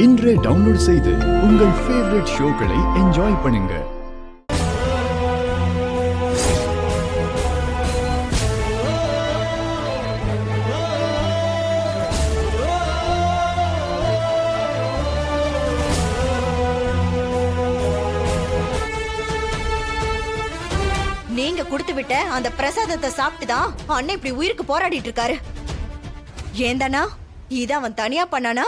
இன்றே டவுன்லோட் செய்து உங்கள் ஃபேவரட் ஷோக்களை என்ஜாய் பண்ணுங்க. நீங்க கொடுத்து விட்ட அந்த பிரசாதத்தை சாப்பிட்டுதான் அண்ணன் இப்படி உயிருக்கு போராடிட்டு இருக்காரு. ஏந்தானா இத அவன் தனியா பண்ணானா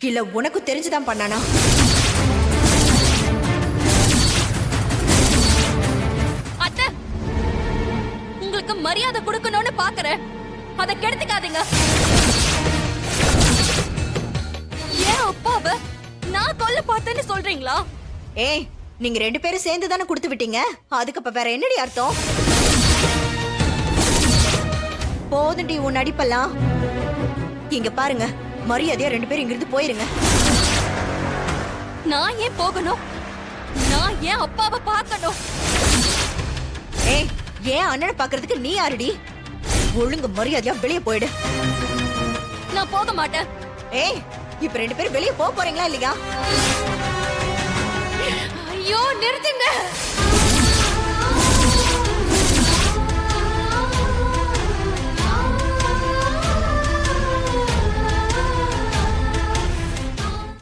இல்ல உனக்கு தெரிஞ்சுதான் பண்ணானா? அத்தை, உங்களுக்கு மரியாதை கொடுக்கணும்னு பாக்குறேன், அதை கெடுத்துக்காதீங்க. ஏன் அப்பாவ நான் கொல்ல பார்த்தேன்னு சொல்றீங்களா? ஏய், நீங்க ரெண்டு பேரும் சேர்ந்து தானே கொடுத்து விட்டீங்க, அதுக்கு அப்ப வேற என்னடி அர்த்தம்? போதுண்டி உன் நடிப்பெல்லாம். இங்க பாருங்க, மரியாதையா ரெண்டு பேரும் இங்கிருந்து போயிருங்க. நான் ஏன் போகணும்? நான் ஏன் அப்பாவை பார்க்கணும்? ஏய், ஏன் அண்ணனை பாக்குறதுக்கு நீ யாருடி? ஒழுங்கு மரியாதையா வெளியே போயிடு. நான் போக மாட்டேன். ஏய், இப்ப ரெண்டு பேரும் வெளியே போக போறீங்களா இல்லையா? ஐயோ, நிறுத்துங்க.